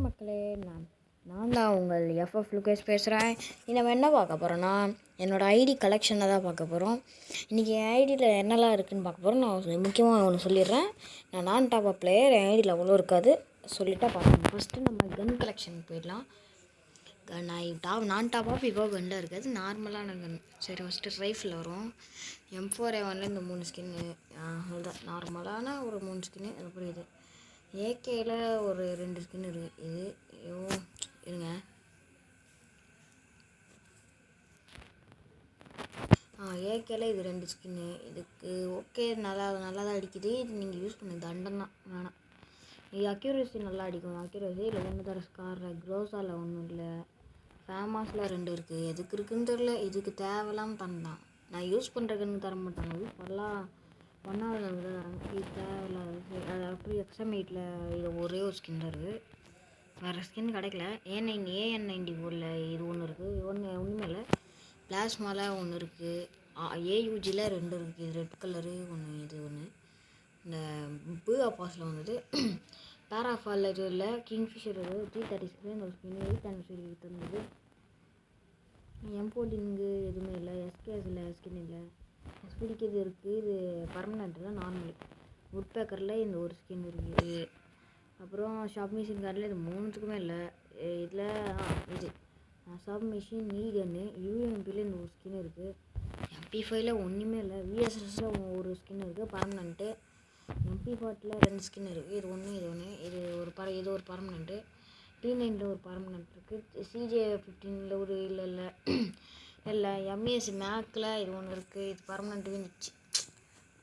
மக்களே, நான் தான் உங்கள் எஃப்எஃப் லுகேஷ் பேசுகிறேன். நம்ம என்ன பார்க்க போகிறோன்னா, என்னோடய ஐடி கலெக்ஷனை தான் பார்க்க போகிறோம். இன்றைக்கி என் ஐடியில் என்னெல்லாம் இருக்குதுன்னு பார்க்க போகிறோம். நான் முக்கியமாக ஒன்று சொல்லிடுறேன். நான் டாப் அப் பிளேயர், என் ஐடியில் அவ்வளோ இருக்காது சொல்லிட்டா பார்க்கணும். ஃபஸ்ட்டு நம்ம கன் கலெக்ஷனுக்கு போயிடலாம். நான் டாப் அப் இப்போ கன்னில் இருக்காது, நார்மலான கன். சரி, ஃபஸ்ட்டு ரைஃபில் வரும். M4A1 இந்த 3 ஸ்கின்னு, அதுதான் நார்மலான ஒரு 3 ஸ்கின்னு. அதுக்கப்புறம் இது ஏகேயில் ஒரு 2 ஸ்கின் இருக்குது. இது இருங்க, ஏகேயில் இது 2 ஸ்கின்னு. இதுக்கு ஓகே, நல்லா தான் அடிக்குது. இது நீங்கள் யூஸ் பண்ண தண்டம் தான், வேணாம். இது அக்யூரேசி நல்லா அடிக்கும். அக்யூரேசி இல்லை ஒன்று தர ஸ்காரில், க்ரோஸாவில் ஒன்றும் இல்லை, ஃபேமஸில் 2 இருக்குது. எதுக்கு இருக்குதுன்னு தெரில. இதுக்கு தேவையில்லாமல் தந்தான். நான் யூஸ் பண்ணுறதுன்னு தர மாட்டாங்க. யூஸ் பண்ணலாம், ஒன்றாவது தான் தராங்க. இது தேவையில்லாது. அது அப்படி எக்ஸாமேட்டில் இது ஒரே ஒரு ஸ்கின் தான் இருக்குது, வேறு ஸ்கின் கிடைக்கல. AN94 இது ஒன்று இருக்குது, ஒன்றுமே இல்லை. பிளாஸ்மாவில் ஒன்று இருக்குது, AUGயில் 2 இருக்குது. இது ரெட் கலரு ஒன்று, இது ஒன்று. இந்த பாஸில் வந்தது. பேராஃபால் இது இல்லை. கிங்ஃபிஷர் இது 336 ஒரு ஸ்கின் 800 தந்தது. M14 எதுவுமே இல்லை. SKSயில் ஸ்கின் இல்லை. SPDக்கு இது இருக்குது. இது பர்மனெண்ட்டில் நார்மல். வுட் பேக்கரில் இந்த ஒரு ஸ்கின் இருக்குது. அப்புறம் ஷாப் மிஷின் கார்டில் இது 3த்துக்குமே இல்லை. இதில் இது ஷாப் மிஷின் நீகன்னு UMPயில் இந்த ஒரு ஸ்கின் இருக்குது. MP5ல் ஒன்றுமே இல்லை. VSSல் ஒரு ஸ்கின் இருக்குது பர்மனெண்ட்டு. MP40ல் 2 ஸ்கின் இருக்குது. இது ஒன்று, இது ஒரு பர்மனெண்ட்டு. P9ல் ஒரு பர்மனெண்ட் இருக்குது. CJ15ல் ஒரு இல்லை MS மேக்கில் இது ஒன்று இருக்குது. இது பர்மனெண்ட் வந்துச்சு.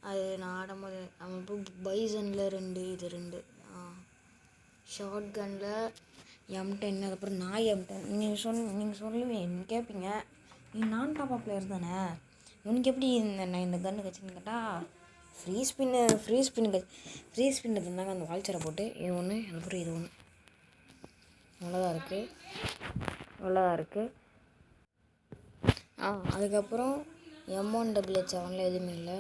அது நான் ஆடும்போது அவன் பைசனில் 2, இது 2. ஷார்ட் கனில் M10. அதுக்கப்புறம் நான் M10. நீங்கள் சொல்லுவேன் கேட்பீங்க, நீ நான் டாப் அப் பிளேயர் தானே, உனக்கு எப்படி இந்த கன்று கட்சின்னு கேட்டால், ஃப்ரீ ஸ்பின்னு தந்தாங்க. அந்த வால்ச்சரை போட்டு இது ஒன்று, அதுக்கப்புறம் இது ஒன்று. அவ்வளோதான் இருக்குது. அதுக்கப்புறம் M1WH7ல் எதுவுமே இல்லை.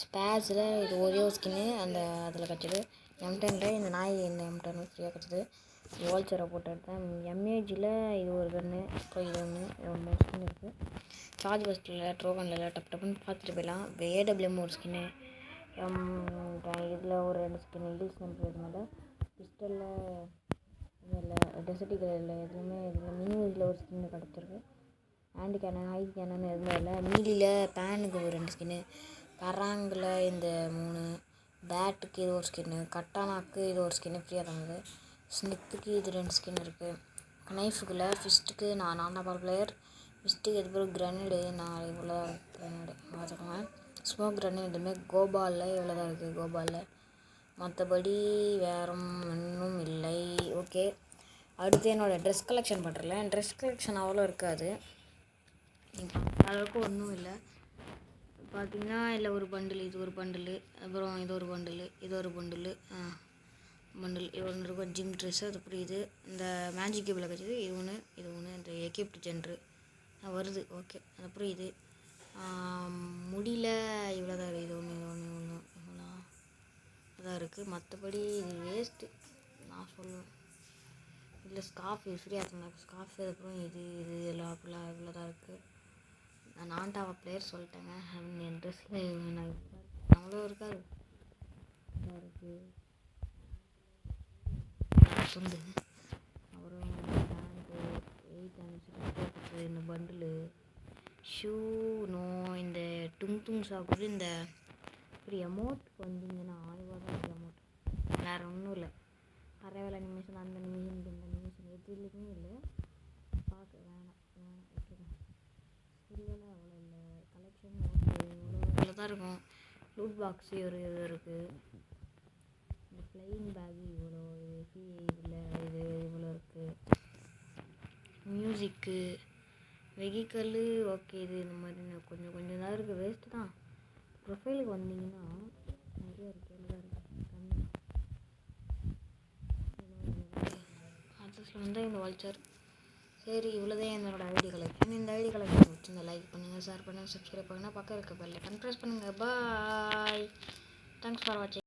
ஸ்பேஸில் இது ஒரே ஒரு ஸ்கின்னு, அதில் கிடச்சிது. M10ல் இந்த M10 ஃப்ரீயாக கிடச்சிது. வால்ச்சரை போட்டு எடுத்தேன். MAGயில் இது ஒரு கன்று, அப்புறம் இது ஒன்று, 3 ஸ்கின் இருக்குது. சார்ஜ் பஸ்ட்டில் ட்ரோகனில் டப்புன்னு பார்த்துட்டு போயிடலாம். AWM ஒரு ஸ்கின்னு, இதில் ஒரு 2 ஸ்கின், ஈல்ஸ் நம்பர் இதனால பிஸ்டலில் இதில் டெசர்ட்டிகள் இல்லை எதுவுமே. இதில் மினிமேஜில் ஒரு ஸ்கின்னு கிடச்சிருக்கு. ஹேண்டு கேனன், ஹை கேனன் எதுவுமே இல்லை. மீலியில் பேனுக்கு ஒரு 2 ஸ்கின்னு, கராங்கில் இந்த 3, பேட்டுக்கு இது ஒரு ஸ்கின்னு, கட்டானாக்கு இது ஒரு ஸ்கின்னு ஃப்ரீயாக தந்தது. ஸ்னித்துக்கு இது 2 ஸ்கின் இருக்குது. நைஃபுக்குள்ள ஃபிஸ்ட்டுக்கு நான் டாப் அப் பிளேயர். ஃபிஸ்ட்டுக்கு எதுவும் கிரனேடு, நான் இவ்வளோ கிரனேடு பார்த்துக்கோங்க. ஸ்மோக் கிரனேட் எதுவுமே கோபாலில் இவ்வளோ தான் இருக்குது. கோபாலில் மற்றபடி வேறு ஒன்றும் இல்லை. ஓகே, அடுத்து என்னோடய ட்ரெஸ் கலெக்ஷன் பண்ணுறேன். ட்ரெஸ் கலெக்ஷன் அவ்வளோ இருக்காது, அளவுக்கு ஒன்றும் இல்லை. பார்த்திங்கன்னா இல்லை ஒரு பண்டில், இது ஒரு பண்டில், அப்புறம் இது ஒரு பண்டில், இது ஒன்று இருக்கும். ஜிம் ட்ரெஸ்ஸு, அதுக்கப்புறம் இது இந்த மேஜிக் கேபிள் கிடச்சிது. இது ஒன்று, இந்த எக்யூப்ட் ஜென்ரு வருது. ஓகே, அதுக்கப்புறம் இது முடியல இவ்வளோ தான் இருக்குது. இது ஒன்று இவ்வளோ தான் இருக்குது. மற்றபடி இது வேஸ்ட்டு நான் சொல்லுவேன். இதில் ஸ்கார்ஃப் ஃப்ரீயாக இருந்தாங்க. ஸ்கார்ஃப், அதுக்கப்புறம் இது எல்லாம் இவ்வளோ தான் இருக்குது. நான் டாப் அப் பிளேயர் சொல்லிட்டேங்க. என் ட்ரெஸ்ஸில் நான் அவ்வளோ இருக்காது இருக்குது. சொந்து அப்புறம் பேண்ட்டு 800 இந்த பண்டிலு, ஷூ, இந்த டுங் சாப்பிட்டு இந்த இப்படி அமௌண்ட்டுக்கு வந்தீங்கன்னா 1000 தான் இருக்குது அமௌண்ட், வேறு ஒன்றும் இல்லை. அரைவேல அனிமேஷன், அந்த அனிமேஷன், இந்த அனிமேஷன் எதுலேயுமே இல்லை. பார்க்க வேணாம் விட்டுருங்க. ஸ்கில்லாம் அவ்வளோ இல்லை. கலெக்ஷன் இவ்வளோ தான் இருக்கும். லூட் பாக்ஸு ஒரு இது இருக்குது. இந்த ஃப்ளையிங் பேகு இவ்வளோ, இதில் இது இவ்வளோ இருக்குது. மியூசிக்கு, வெஹிக்கல்லு ஓகே, இது இந்த மாதிரி கொஞ்சம் தான் இருக்குது. வேஸ்ட்டு தான். ப்ரொஃபைலுக்கு வந்தீங்கன்னா நிறைய இருக்குது. எல்லாம் இருக்குது. அதில் வந்தால் இந்த வால்ச்சர். சரி, இவ்வளோதான் என்னோடய ஐடி கலெக்ஷன். இந்த ஐடி கலெக்ஷன் வச்சு லைக் பண்ணுங்கள், ஷேர் பண்ணுங்கள், சப்ஸ்கிரைப் பண்ணுங்கள், பக்கம் இருக்க பெல் ஐக்கான் ப்ரெஸ் பண்ணுங்கள். பாய், தேங்க்ஸ் ஃபார் வாட்சிங்.